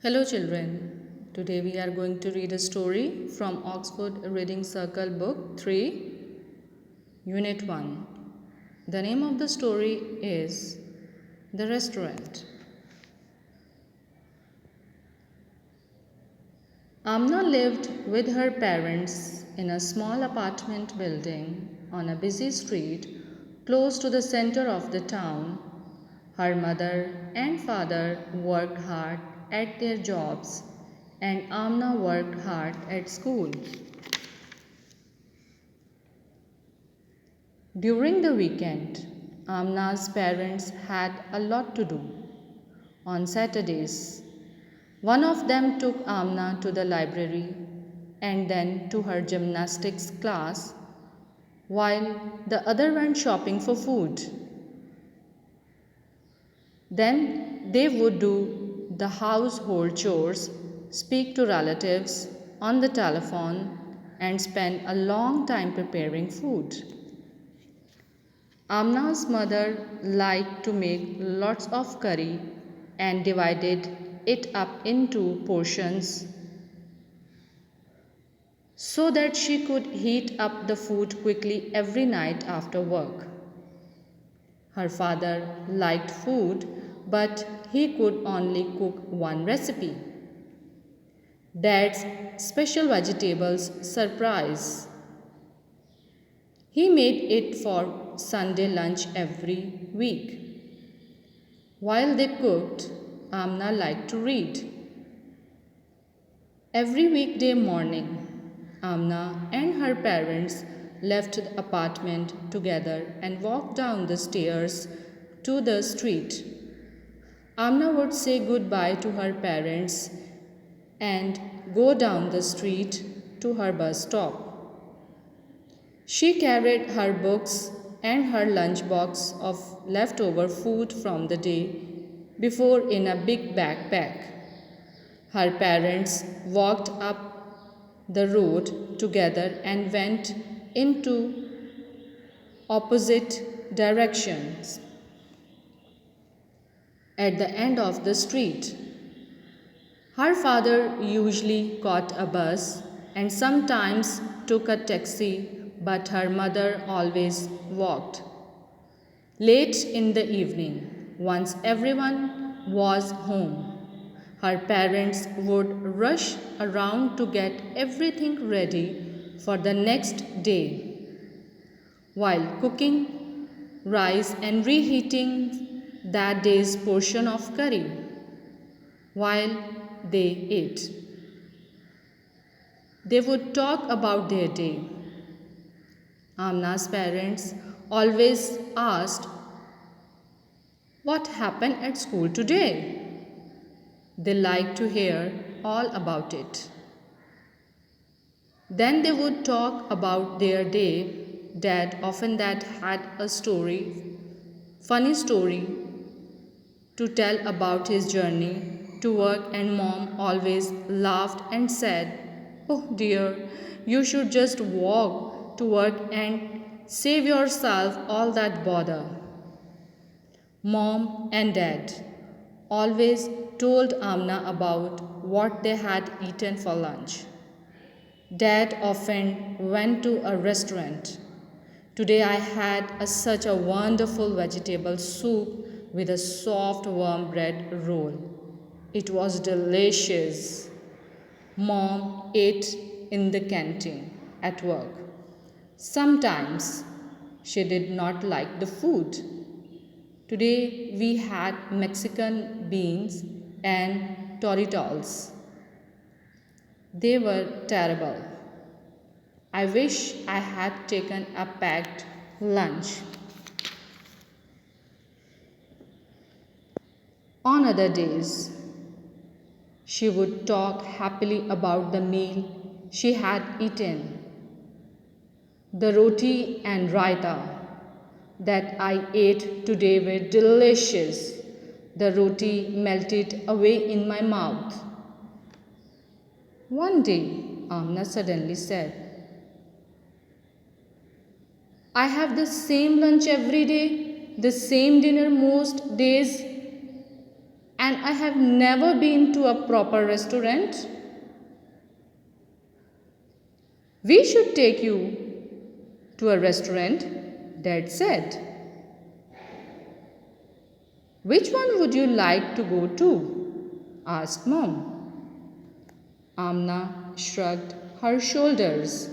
Hello, children. Today we are going to read a story from Oxford Reading Circle, Book 3, Unit 1. The name of the story is The Restaurant. Amna lived with her parents in a small apartment building on a busy street close to the center of the town. Her mother and father worked hard at their jobs, and Amna worked hard at school. During the weekend, Amna's parents had a lot to do. On Saturdays, one of them took Amna to the library and then to her gymnastics class, while the other went shopping for food. Then they would do the household chores, speak to relatives on the telephone, and spend a long time preparing food. Amna's mother liked to make lots of curry and divided it up into portions so that she could heat up the food quickly every night after work. Her father liked food, but he could only cook one recipe. Dad's special vegetables surprise. He made it for Sunday lunch every week. While they cooked, Amna liked to read. Every weekday morning, Amna and her parents left the apartment together and walked down the stairs to the street. Amna would say goodbye to her parents and go down the street to her bus stop. She carried her books and her lunchbox of leftover food from the day before in a big backpack. Her parents walked up the road together and went into opposite directions. At the end of the street, her father usually caught a bus and sometimes took a taxi, but her mother always walked. Late in the evening, once everyone was home, her parents would rush around to get everything ready for the next day. While cooking rice and reheating that day's portion of curry, while they ate, they would talk about their day. Amna's parents always asked, "What happened at school today?" They liked to hear all about it. Then they would talk about their day. Dad often that had a funny story to tell about his journey to work, and mom always laughed and said, "Oh dear, you should just walk to work and save yourself all that bother." Mom and dad always told Amna about what they had eaten for lunch. Dad often went to a restaurant. "Today I had such a wonderful vegetable soup with a soft warm bread roll. It was delicious." Mom ate in the canteen at work. Sometimes she did not like the food. Today we had Mexican beans and tortillas. They were terrible. I wish I had taken a packed lunch. On other days, she would talk happily about the meal she had eaten. "The roti and raita that I ate today were delicious. The roti melted away in my mouth." One day, Amna suddenly said, "I have the same lunch every day, the same dinner most days, And I have never been to a proper restaurant. We should take you to a restaurant, Dad said. Which one would you like to go to? Asked Mom. Amna shrugged her shoulders.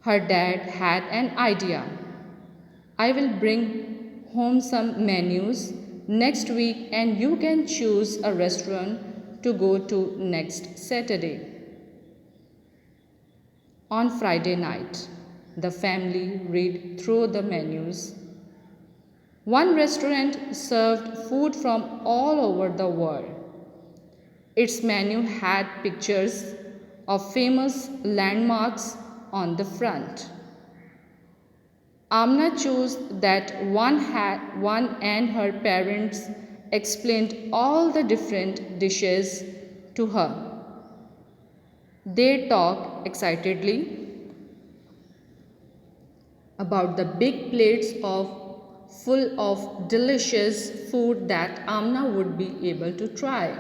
Her dad had an idea. I will bring home some menus next week and you can choose a restaurant to go to next Saturday. On Friday night, the family read through the menus. One restaurant served food from all over the world. Its menu had pictures of famous landmarks on the front. Amna chose that one and her parents explained all the different dishes to her. They talked excitedly about the big plates of full of delicious food that Amna would be able to try.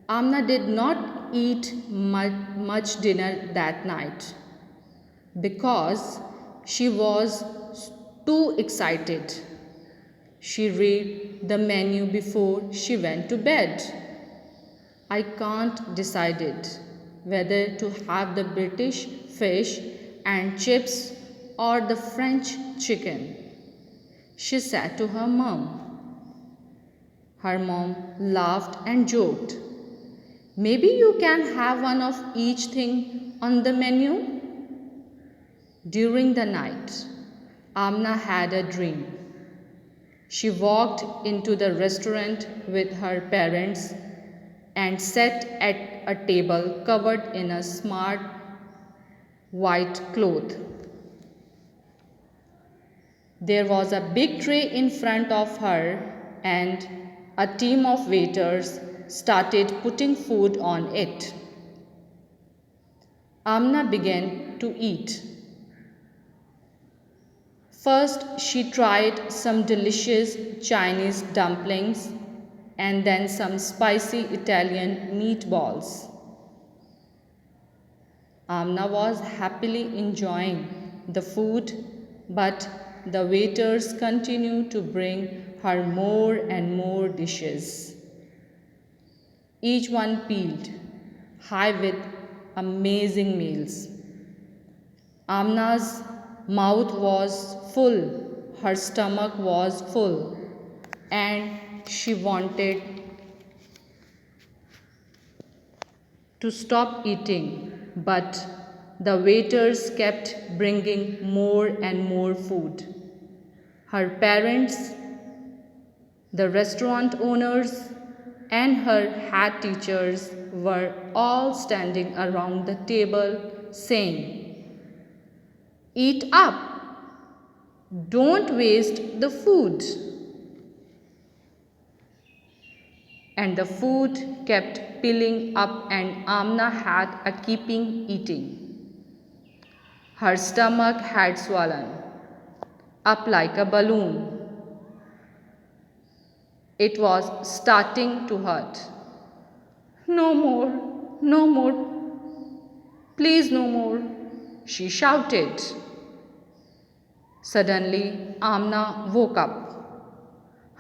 Amna did not eat much dinner that night because she was too excited. She read the menu before she went to bed. I can't decide whether to have the British fish and chips or the French chicken, she said to her mom. Her mom laughed and joked. Maybe you can have one of each thing on the menu? During the night, Amna had a dream. She walked into the restaurant with her parents and sat at a table covered in a smart white cloth. There was a big tray in front of her, and a team of waiters started putting food on it. Amna began to eat. First, she tried some delicious Chinese dumplings and then some spicy Italian meatballs. Amna was happily enjoying the food, but the waiters continued to bring her more and more dishes. Each one peeled, high with amazing meals. Amna's mouth was full, her stomach was full, and she wanted to stop eating, but the waiters kept bringing more and more food. Her parents, the restaurant owners, and her head teachers were all standing around the table saying, "Eat up! Don't waste the food." And the food kept piling up, and Amna had a keeping eating. Her stomach had swollen up like a balloon. It was starting to hurt. "No more, no more, please no more," she shouted. Suddenly, Amna woke up.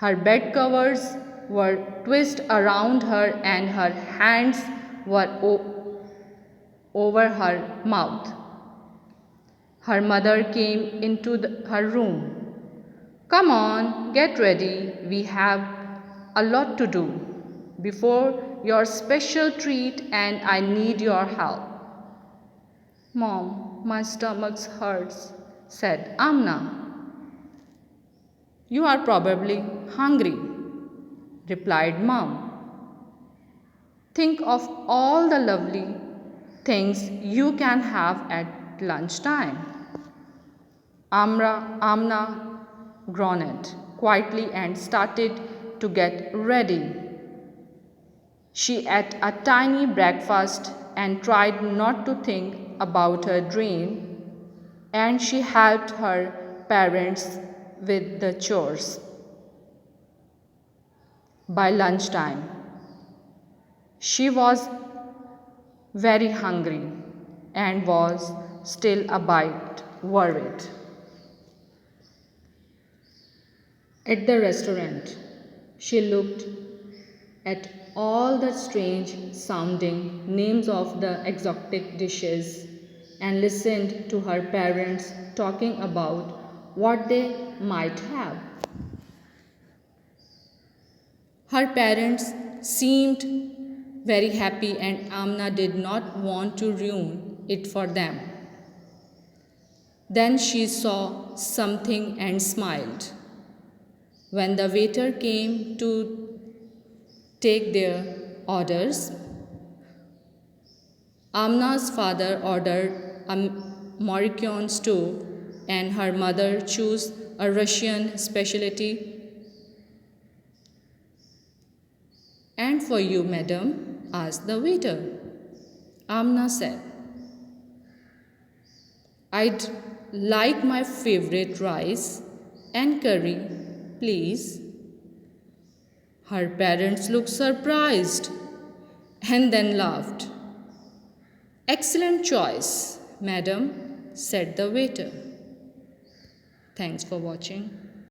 Her bed covers were twisted around her and her hands were over her mouth. Her mother came into her room. "Come on, get ready. We have a lot to do before your special treat and I need your help." "Mom, my stomach hurts," said Amna. "You are probably hungry," replied Mom. "Think of all the lovely things you can have at lunchtime." Amna groaned quietly and started to get ready. She ate a tiny breakfast and tried not to think about her dream, and she helped her parents with the chores. by lunchtime. She was very hungry and was still a bit worried. At the restaurant, she looked at all the strange sounding names of the exotic dishes and listened to her parents talking about what they might have. Her parents seemed very happy, and Amna did not want to ruin it for them. Then she saw something and smiled. When the waiter came to take their orders, Amna's father ordered a Moroccan stew and her mother chose a Russian specialty. And for you, madam, asked the waiter. Amna said, I'd like my favorite rice and curry, please. Her parents looked surprised and then laughed. Excellent choice, madam, said the waiter. Thanks for watching.